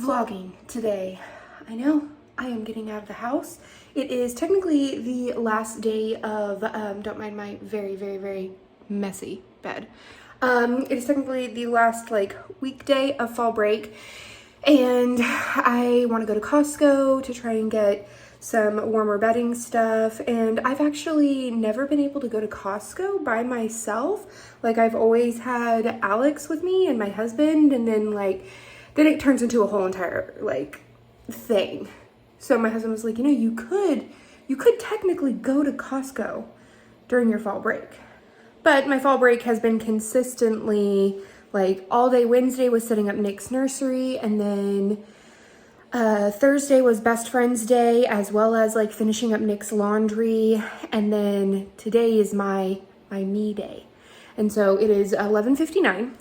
vlogging today. I know I am getting out of the house. It is technically the last day of, don't mind my very, very, very messy bed. It is technically the last weekday of fall break, and I want to go to Costco to try and get some warmer bedding stuff. And I've actually never been able to go to Costco by myself. I've always had Alex with me and my husband, and then it turns into a whole entire thing. So my husband was like, you could technically go to Costco during your fall break. But my fall break has been consistently all day. Wednesday was setting up Nick's nursery, and then Thursday was best friend's day, as well as finishing up Nick's laundry. And then today is my me day. And so it is 11:59.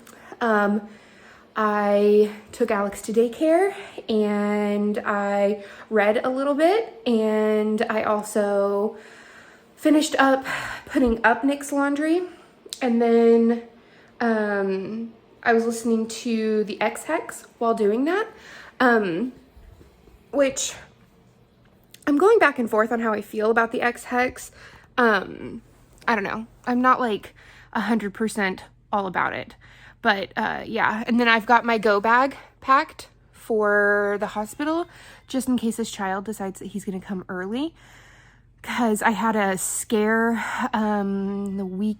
I took Alex to daycare, and I read a little bit, and I also finished up putting up Nick's laundry. And then I was listening to the X-Hex while doing that, which I'm going back and forth on how I feel about the X-Hex. I don't know. I'm not 100% all about it. But yeah, and then I've got my go bag packed for the hospital just in case this child decides that he's going to come early, because I had a scare the week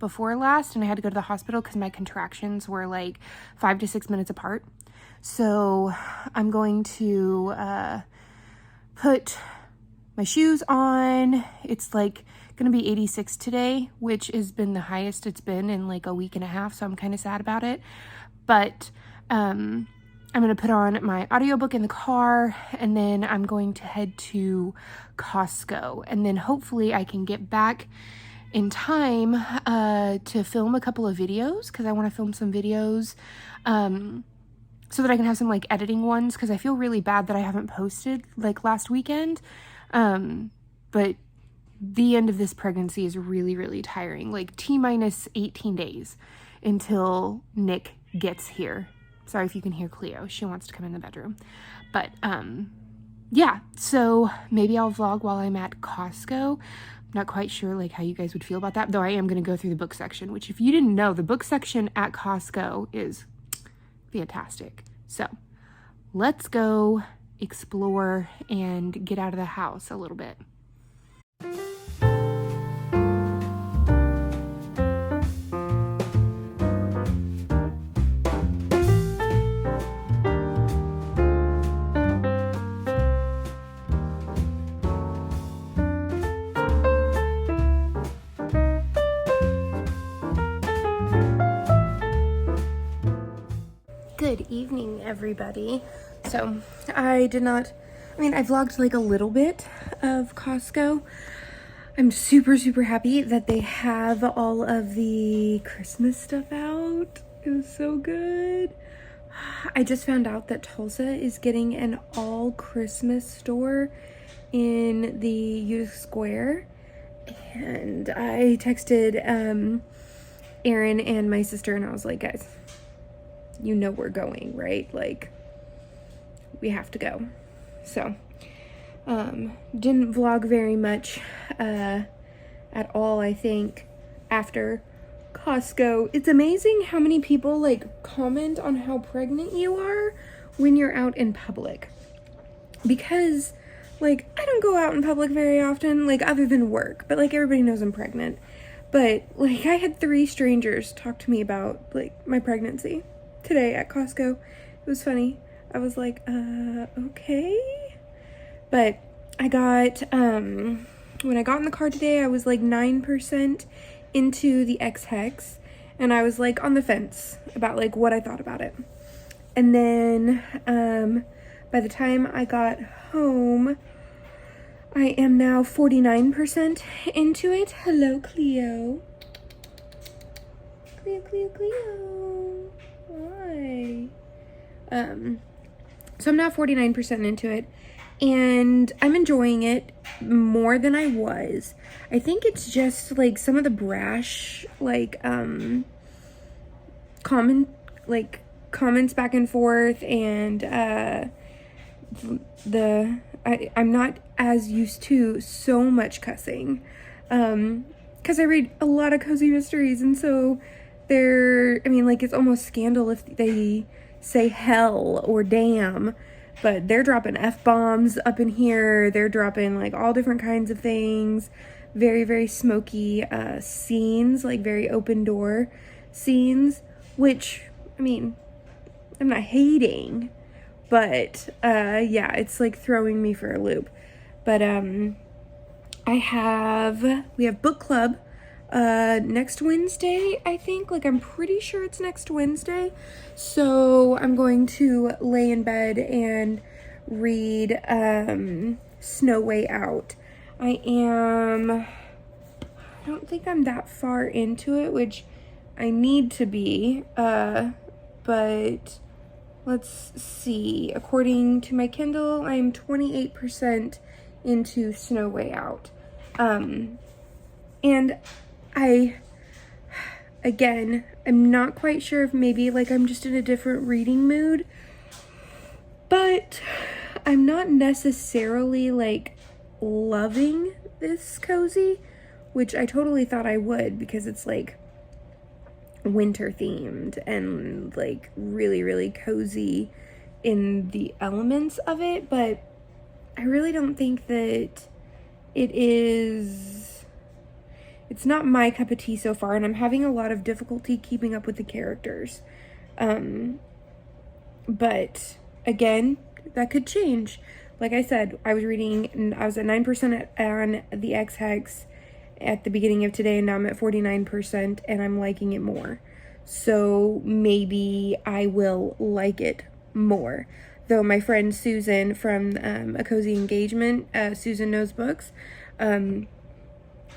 before last, and I had to go to the hospital because my contractions were 5 to 6 minutes apart. So I'm going to put my shoes on. It's gonna be 86 today, which has been the highest it's been in a week and a half, so I'm kind of sad about it. But I'm gonna put on my audiobook in the car, and then I'm going to head to Costco, and then hopefully I can get back in time to film a couple of videos, because I want to film some videos so that I can have some editing ones, because I feel really bad that I haven't posted last weekend. But the end of this pregnancy is really, really tiring. T-minus 18 days until Nick gets here. Sorry if you can hear Cleo. She wants to come in the bedroom. But, yeah. So maybe I'll vlog while I'm at Costco. I'm not quite sure, how you guys would feel about that. Though I am going to go through the book section, which if you didn't know, the book section at Costco is fantastic. So let's go explore and get out of the house a little bit. Good evening, everybody. So I vlogged a little bit of Costco. I'm super, super happy that they have all of the Christmas stuff out. It was so good. I just found out that Tulsa is getting an all Christmas store in the Utica Square. And I texted Aaron and my sister, and I was like, guys, we're going, right? We have to go. So, didn't vlog very much at all, I think, after Costco. It's amazing how many people comment on how pregnant you are when you're out in public. Because I don't go out in public very often, other than work, but everybody knows I'm pregnant. But I had 3 strangers talk to me about my pregnancy today at Costco. It was funny. I was like, okay. But I got, when I got in the car today, I was 9% into the X-Hex, and I was on the fence about what I thought about it. And then, by the time I got home, I am now 49% into it. Hello, Cleo. Cleo. Hi. So I'm now 49% into it, and I'm enjoying it more than I was. I think it's just some of the brash common comments back and forth, and I'm not as used to so much cussing, because I read a lot of cozy mysteries, and so it's almost scandal if they say hell or damn, but they're dropping F-bombs up in here. They're dropping like all different kinds of things, very, very smoky scenes, like very open door scenes, which, I'm not hating, but yeah, it's like throwing me for a loop. But we have book club next Wednesday, I think. Like, I'm pretty sure it's next Wednesday. So I'm going to lay in bed and read Snow Way Out. I don't think I'm that far into it, which I need to be, but let's see. According to my Kindle, I'm 28% into Snow Way Out. And I'm not quite sure if maybe like I'm just in a different reading mood, but I'm not necessarily like loving this cozy, which I totally thought I would, because it's like winter themed and like really, really cozy in the elements of it, but I really don't think that it's not my cup of tea so far, and I'm having a lot of difficulty keeping up with the characters. But again, that could change. Like I said, I was at 9% on the X-Hex at the beginning of today, and now I'm at 49%, and I'm liking it more. So maybe I will like it more. Though my friend Susan from A Cozy Engagement, Susan Knows Books,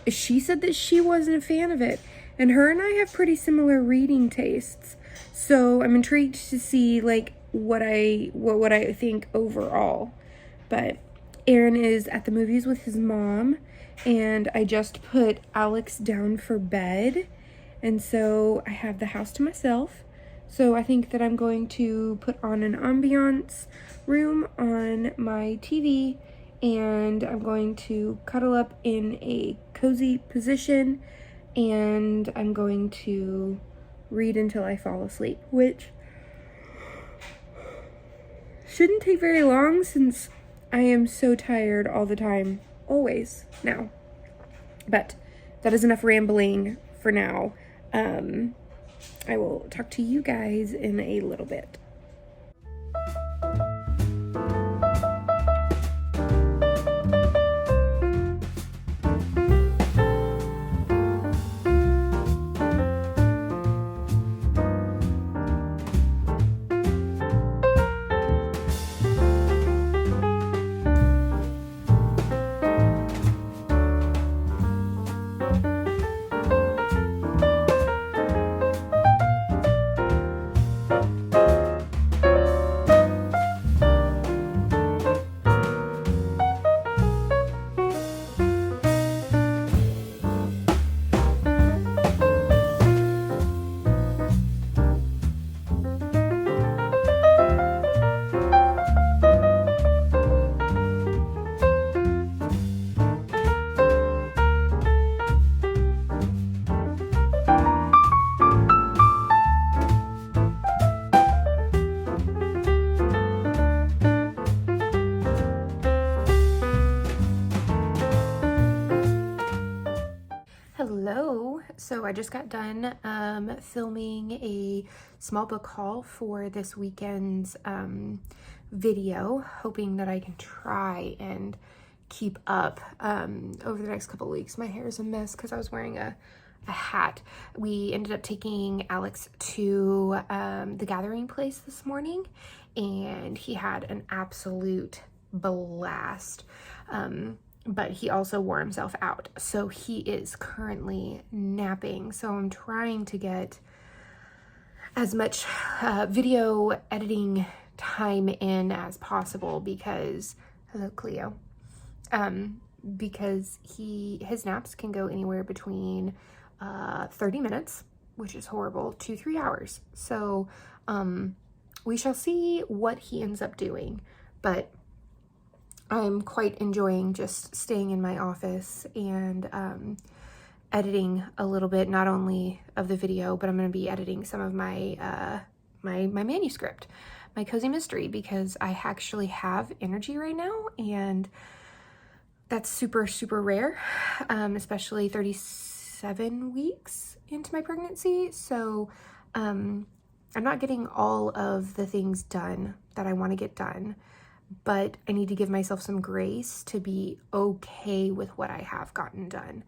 she said that she wasn't a fan of it, and her and I have pretty similar reading tastes. So I'm intrigued to see like what I think overall. But Aaron is at the movies with his mom, and I just put Alex down for bed, and so I have the house to myself. So I think that I'm going to put on an ambiance room on my TV, and I'm going to cuddle up in a cozy position, and I'm going to read until I fall asleep, which shouldn't take very long since I am so tired all the time, always now. But that is enough rambling for now. I will talk to you guys in a little bit. Hello. So I just got done filming a small book haul for this weekend's video, hoping that I can try and keep up over the next couple of weeks. My hair is a mess because I was wearing a hat. We ended up taking Alex to the gathering place this morning, and he had an absolute blast. But he also wore himself out, so he is currently napping. So I'm trying to get as much video editing time in as possible because, hello Cleo, because his naps can go anywhere between 30 minutes, which is horrible, to 3 hours. So we shall see what he ends up doing, but I'm quite enjoying just staying in my office and editing a little bit, not only of the video, but I'm going to be editing some of my my manuscript, my cozy mystery, because I actually have energy right now, and that's super, super rare, especially 37 weeks into my pregnancy. So I'm not getting all of the things done that I want to get done, but I need to give myself some grace to be okay with what I have gotten done.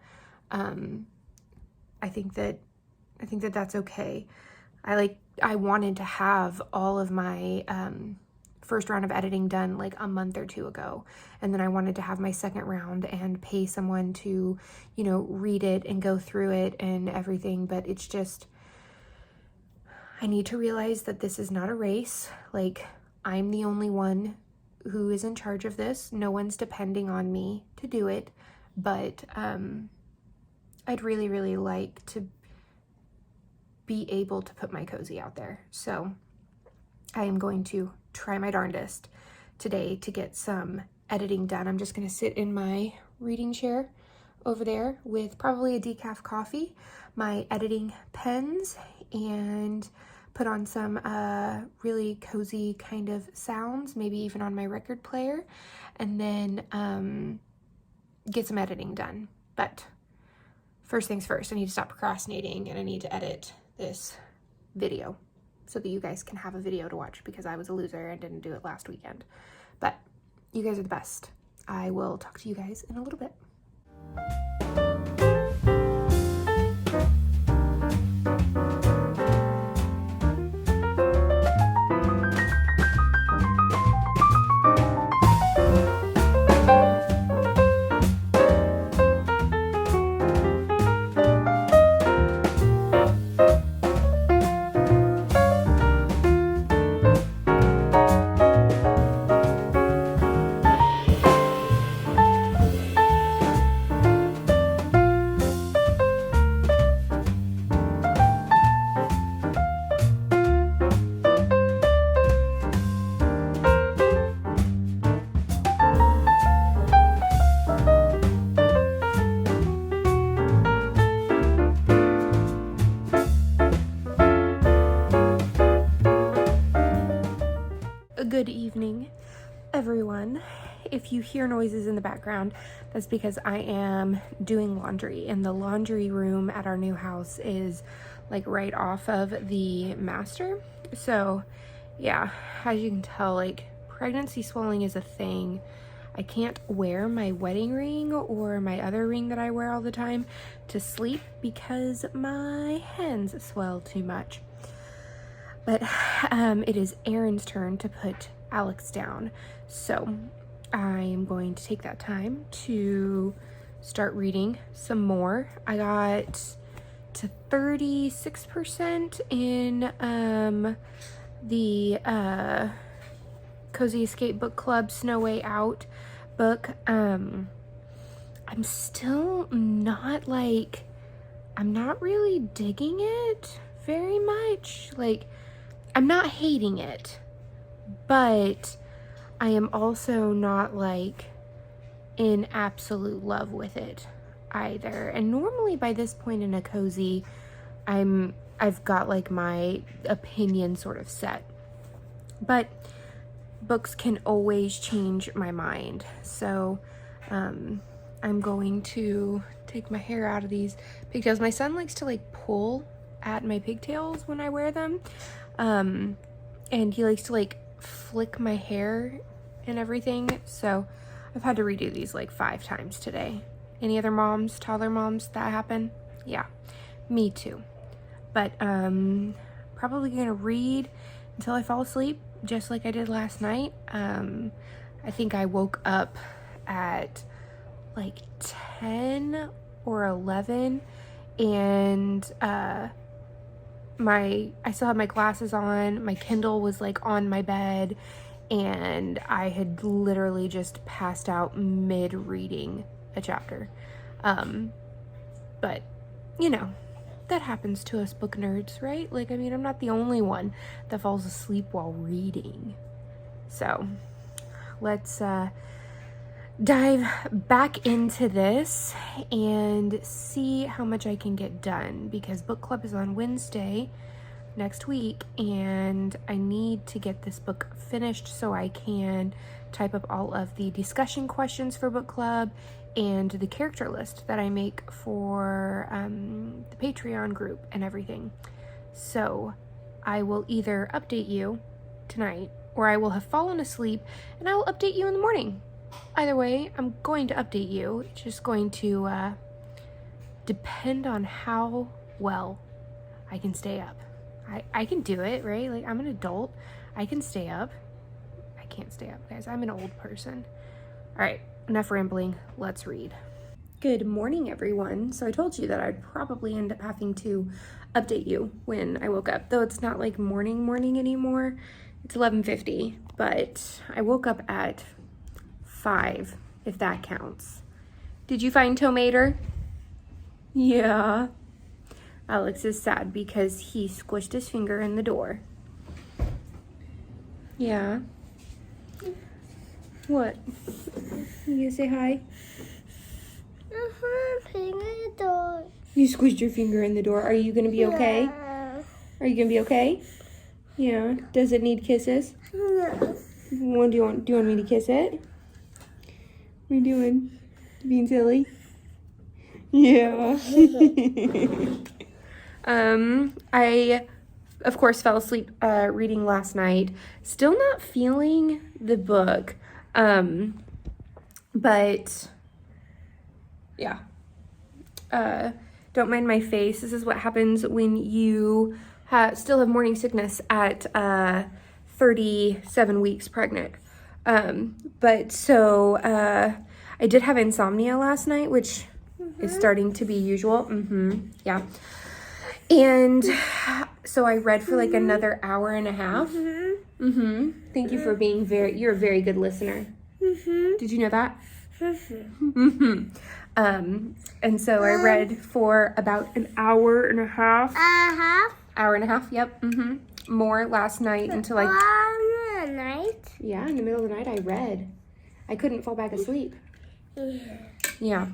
I think that that's okay. I wanted to have all of my first round of editing done like a month or two ago, and then I wanted to have my second round and pay someone to, you know, read it and go through it and everything. But it's just, I need to realize that this is not a race. Like, I'm the only one who is in charge of this. No one's depending on me to do it, but I'd really, really like to be able to put my cozy out there. So I am going to try my darndest today to get some editing done. I'm just going to sit in my reading chair over there with probably a decaf coffee, my editing pens, and put on some really cozy kind of sounds, maybe even on my record player, and then get some editing done. But first things first, I need to stop procrastinating, and I need to edit this video so that you guys can have a video to watch, because I was a loser and didn't do it last weekend. But you guys are the best. I will talk to you guys in a little bit. Good evening, everyone. If you hear noises in the background, that's because I am doing laundry, and the laundry room at our new house is like right off of the master. So yeah, as you can tell, like, pregnancy swelling is a thing. I can't wear my wedding ring or my other ring that I wear all the time to sleep because my hands swell too much. But it is Erin's turn to put Alex down. So I am going to take that time to start reading some more. I got to 36% in the Cozy Escape Book Club Snow Way Out book. I'm still not like, I'm not really digging it very much. Like, I'm not hating it, but I am also not like in absolute love with it either. And normally by this point in a cozy, I've got like my opinion sort of set, but books can always change my mind. So I'm going to take my hair out of these pigtails. My son likes to like pull at my pigtails when I wear them. And he likes to like flick my hair and everything. So I've had to redo these like 5 times today. Any other moms, toddler moms, that happen? Yeah, me too. But probably gonna read until I fall asleep, just like I did last night. I think I woke up at like 10 or 11, and I still had my glasses on, my Kindle was like on my bed, and I had literally just passed out mid reading a chapter. But you know, that happens to us book nerds, right? Like, I mean, I'm not the only one that falls asleep while reading. So let's dive back into this and see how much I can get done, because book club is on Wednesday next week and I need to get this book finished so I can type up all of the discussion questions for book club and the character list that I make for the Patreon group and everything. So I will either update you tonight or I will have fallen asleep and I will update you in the morning. Either way, I'm going to update you. It's just going to depend on how well I can stay up. I can do it, right? Like, I'm an adult. I can stay up. I can't stay up, guys. I'm an old person. All right, enough rambling. Let's read. Good morning, everyone. So I told you that I'd probably end up having to update you when I woke up, though it's not like morning anymore. It's 11:50, but I woke up at 5, if that counts. Did you find Tomater? Yeah. Alex is sad because he squished his finger in the door. Yeah. What? You gonna say hi? Finger in the door. You squished your finger in the door. Are you gonna be okay? Yeah. Are you gonna be okay? Yeah. Does it need kisses? No. Do you want me to kiss it? What are you doing? Being silly? Yeah. I, of course, fell asleep reading last night. Still not feeling the book. But, yeah. Don't mind my face. This is what happens when you still have morning sickness at 37 weeks pregnant. But so I did have insomnia last night, which is starting to be usual. Yeah. And so I read for like another hour and a half. Thank you for being you're a very good listener. Did you know that? And so I read for about an hour and a half. Hour and a half, yep. More last night until Night? Yeah, in the middle of the night I read. I couldn't fall back asleep. Yeah.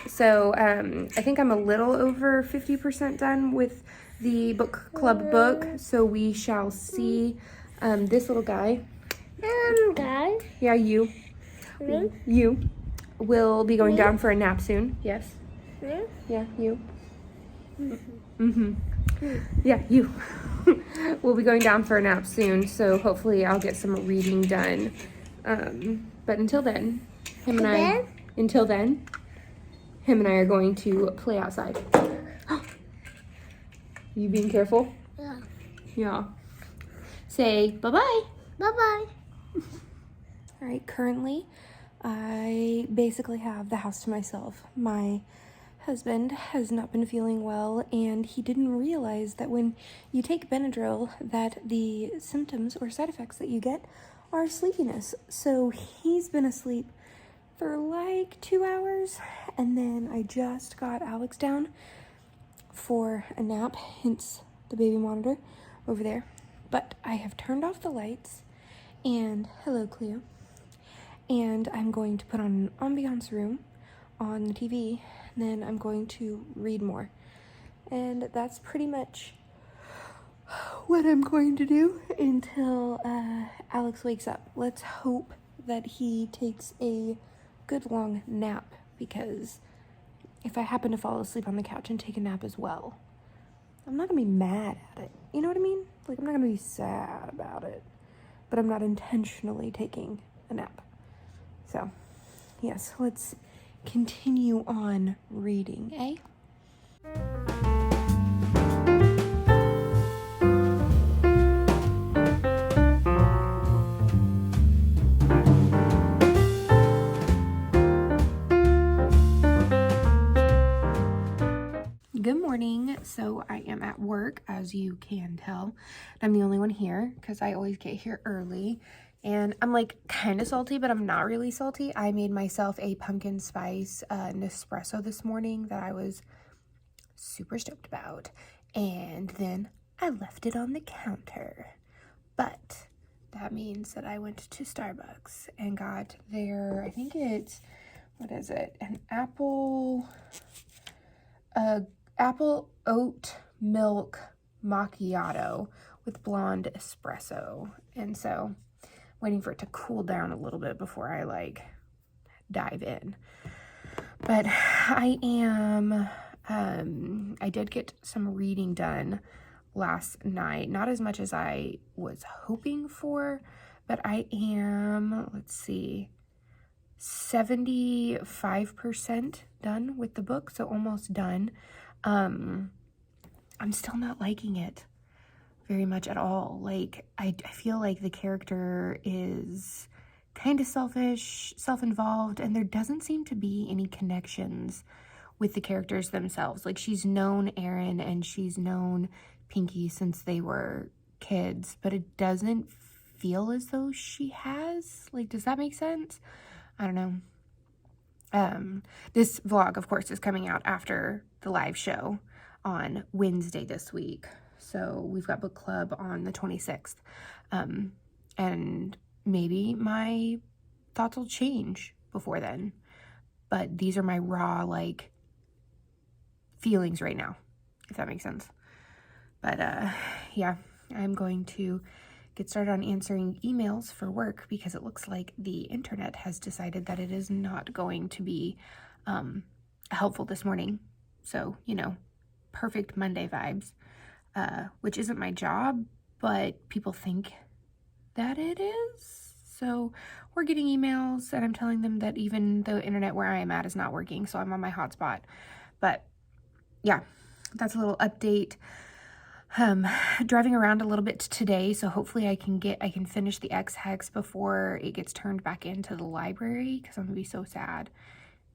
So I think I'm a little over 50% done with the book club book. So we shall see. This little guy. Guys. Yeah, you. Me? You will be going down for a nap soon. Yes. Me? Yeah, you. Yeah, you. We'll be going down for a nap soon, so hopefully I'll get some reading done. But until then, him and I are going to play outside. You being careful? Yeah. Yeah. Say bye-bye. Bye-bye. All right, currently I basically have the house to myself. My husband has not been feeling well, and he didn't realize that when you take Benadryl that the symptoms or side effects that you get are sleepiness. So he's been asleep for like 2 hours, and then I just got Alex down for a nap, hence the baby monitor over there. But I have turned off the lights, and hello Cleo, and I'm going to put on an ambiance room on the TV, and then I'm going to read more. And that's pretty much what I'm going to do until Alex wakes up. Let's hope that he takes a good long nap, because if I happen to fall asleep on the couch and take a nap as well, I'm not gonna be mad at it. You know what I mean? Like, I'm not gonna be sad about it, but I'm not intentionally taking a nap. So, yes, let's continue on reading, eh? Good morning. So I am at work, as you can tell. I'm the only one here because I always get here early. And I'm like kind of salty, but I'm not really salty. I made myself a pumpkin spice Nespresso this morning that I was super stoked about. And then I left it on the counter. But that means that I went to Starbucks and got their, I think it's, what is it? An apple oat milk macchiato with blonde espresso. And so waiting for it to cool down a little bit before I like dive in. But I did get some reading done last night. Not as much as I was hoping for, but I am, let's see, 75% done with the book, so almost done. I'm still not liking it very much at all. Like, I feel like the character is kind of selfish, self-involved, and there doesn't seem to be any connections with the characters themselves. Like, she's known Aaron and she's known Pinky since they were kids, but it doesn't feel as though she has. Like, does that make sense? I don't know. This vlog, of course, is coming out after the live show on Wednesday this week. So we've got book club on the 26th. And maybe my thoughts will change before then. But these are my raw, like, feelings right now, if that makes sense. But, yeah, I'm going to get started on answering emails for work because it looks like the internet has decided that it is not going to be helpful this morning. So, you know, perfect Monday vibes, which isn't my job, but people think that it is. So we're getting emails and I'm telling them that even the internet where I am at is not working. So I'm on my hotspot. But yeah, that's a little update. Driving around a little bit today, so hopefully I can finish the X-Hex before it gets turned back into the library, because I'm gonna be so sad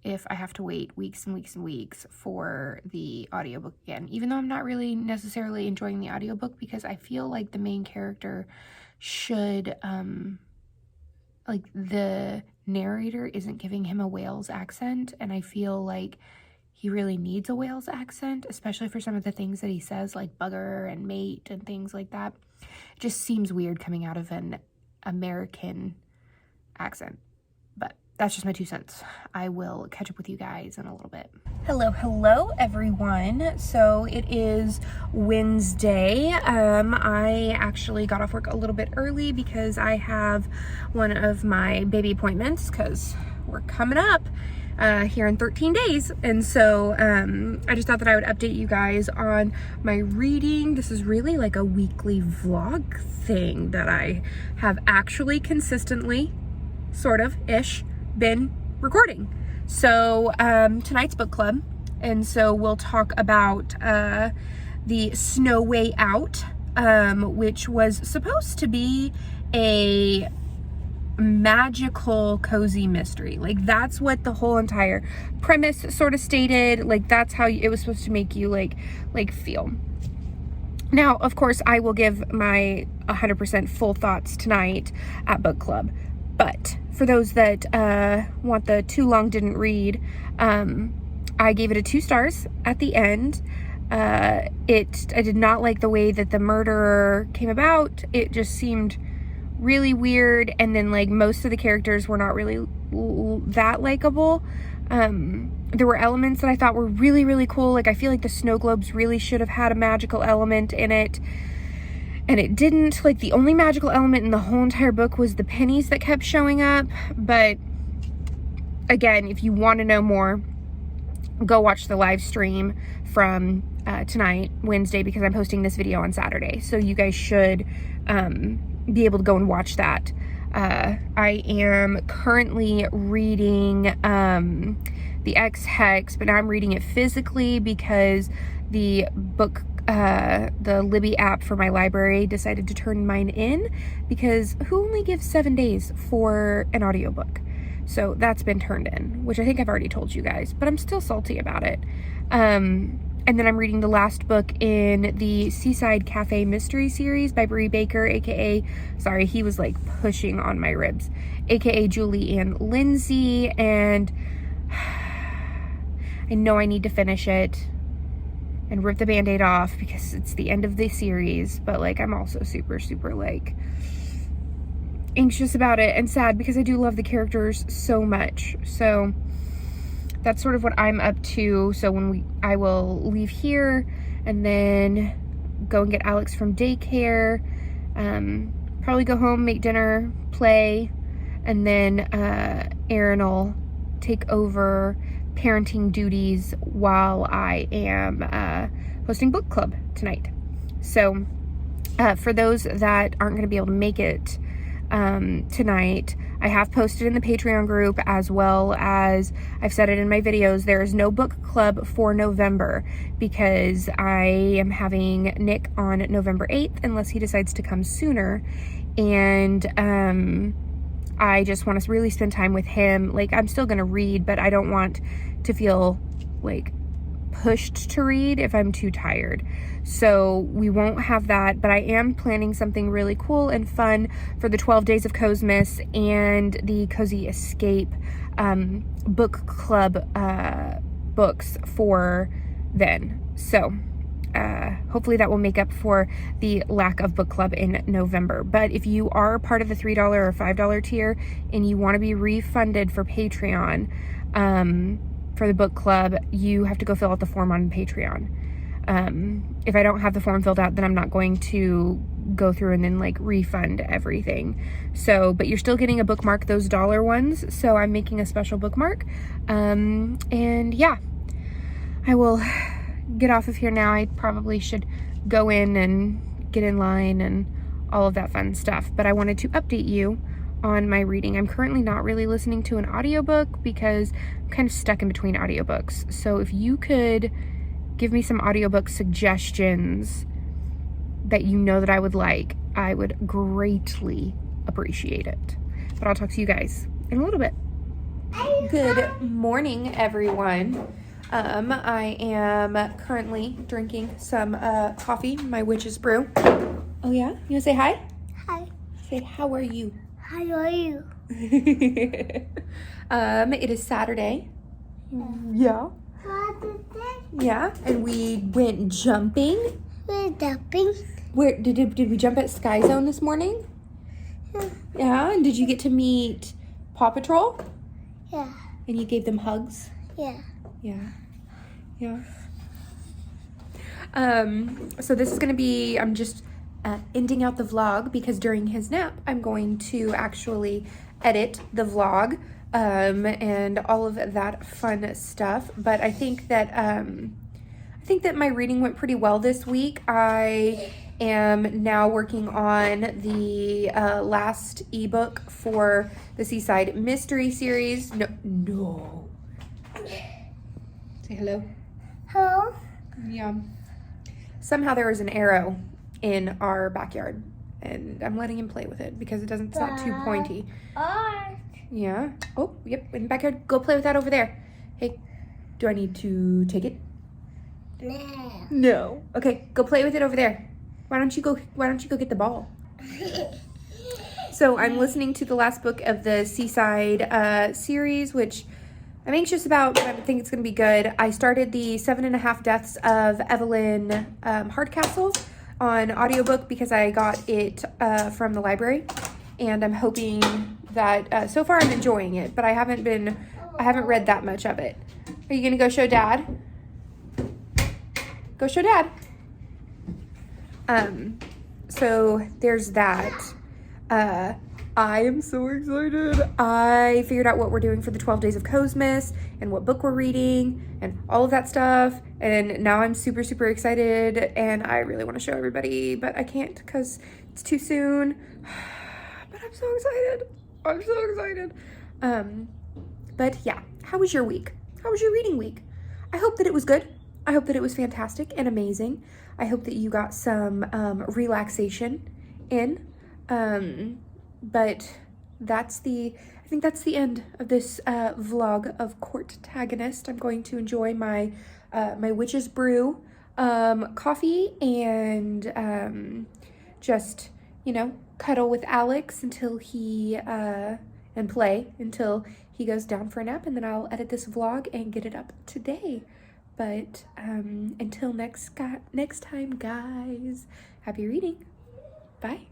if I have to wait weeks and weeks and weeks for the audiobook again, even though I'm not really necessarily enjoying the audiobook, because I feel like the main character should, like, the narrator isn't giving him a Wales accent, and I feel like he really needs a Wales accent, especially for some of the things that he says, like bugger and mate and things like that. It just seems weird coming out of an American accent. But that's just my 2 cents. I will catch up with you guys in a little bit. Hello, everyone. So it is Wednesday. I actually got off work a little bit early because I have one of my baby appointments because we're coming up here in 13 days. And so I just thought that I would update you guys on my reading. This is really like a weekly vlog thing that I have actually consistently, sort of, ish, been recording. So tonight's book club. And so we'll talk about the Snow Way Out, which was supposed to be a magical cozy mystery. Like, that's what the whole entire premise sort of stated. Like, that's how it was supposed to make you like feel. Now, of course, I will give my 100% full thoughts tonight at book club, but for those that want the too long didn't read, I gave it a 2 stars at the end. I did not like the way that the murderer came about. It just seemed really weird, and then like most of the characters were not really that likable. There were elements that I thought were really, really cool. Like, I feel like the snow globes really should have had a magical element in it, and it didn't. Like, the only magical element in the whole entire book was the pennies that kept showing up. But again, if you want to know more, go watch the live stream from tonight, Wednesday, because I'm posting this video on Saturday, so you guys should be able to go and watch that. I am currently reading the X-Hex, but now I'm reading it physically because the book, the Libby app for my library decided to turn mine in, because who only gives 7 days for an audiobook? So that's been turned in, which I think I've already told you guys, but I'm still salty about it. And then I'm reading the last book in the Seaside Cafe Mystery Series by Bree Baker, aka, sorry, he was like pushing on my ribs, aka Julie Ann Lindsay, and I know I need to finish it. and rip the band-aid off because it's the end of the series, but like I'm also super like anxious about it and sad because I do love the characters so much. So that's sort of what I'm up to. So I will leave here and then go and get Alex from daycare, probably go home, make dinner, play, and then Aaron will take over parenting duties while I am hosting book club tonight. So for those that aren't going to be able to make it tonight, I have posted in the Patreon group, as well as I've said it in my videos, there is no book club for November because I am having Nick on November 8th unless he decides to come sooner, and I just want to really spend time with him. Like, I'm still going to read, but I don't want to feel like pushed to read if I'm too tired. So we won't have that, but I am planning something really cool and fun for the 12 Days of Cosmos and the Cozy Escape book club books for then. So hopefully that will make up for the lack of book club in November. But if you are part of the $3 or $5 tier and you want to be refunded for Patreon for the book club, you have to go fill out the form on Patreon. If I don't have the form filled out, then I'm not going to go through and then like refund everything. So, but you're still getting a bookmark, those dollar ones. So I'm making a special bookmark. And yeah, I will get off of here now. I probably should go in and get in line and all of that fun stuff. But I wanted to update you on my reading. I'm currently not really listening to an audiobook because I'm kind of stuck in between audiobooks. So if you could give me some audiobook suggestions that you know that I would like, I would greatly appreciate it. But I'll talk to you guys in a little bit. Good morning, everyone. I am currently drinking some coffee, my witch's brew. Oh yeah? You wanna say hi? Hi. Say, how are you? How are you? It is Saturday. Yeah. Yeah, and we went jumping. We're jumping. Where did we jump at Sky Zone this morning? Yeah, and did you get to meet Paw Patrol? Yeah. And you gave them hugs? Yeah. Yeah. So this is gonna be, I'm just ending out the vlog because during his nap, I'm going to actually edit the vlog, and all of that fun stuff. But I think that my reading went pretty well this week. I am now working on the last ebook for the Seaside Mystery series. No. Say hello. Hello. Yeah. Somehow there was an arrow in our backyard, and I'm letting him play with it because it's not too pointy. Yeah. Oh, yep, in the backyard. Go play with that over there. Hey, do I need to take it? No. Okay, go play with it over there. Why don't you go get the ball? So I'm listening to the last book of the Seaside series, which I'm anxious about, but I think it's going to be good. I started the 7.5 Deaths of Evelyn hardcastle on audiobook because I got it from the library, and I'm hoping that so far I'm enjoying it, but I haven't read that much of it. Are you going to go show Dad? Go show Dad. So there's that. I am so excited. I figured out what we're doing for the 12 Days of Cosmos and what book we're reading and all of that stuff. And now I'm super, super excited, and I really want to show everybody, but I can't because it's too soon. But I'm so excited. I'm so excited. But yeah, how was your week? How was your reading week? I hope that it was good. I hope that it was fantastic and amazing. I hope that you got some relaxation in. But I think that's the end of this vlog of Courtagonist. I'm going to enjoy my my witch's brew coffee and just, cuddle with Alex until he and play until he goes down for a nap, and then I'll edit this vlog and get it up today. But until next time, guys, happy reading. Bye.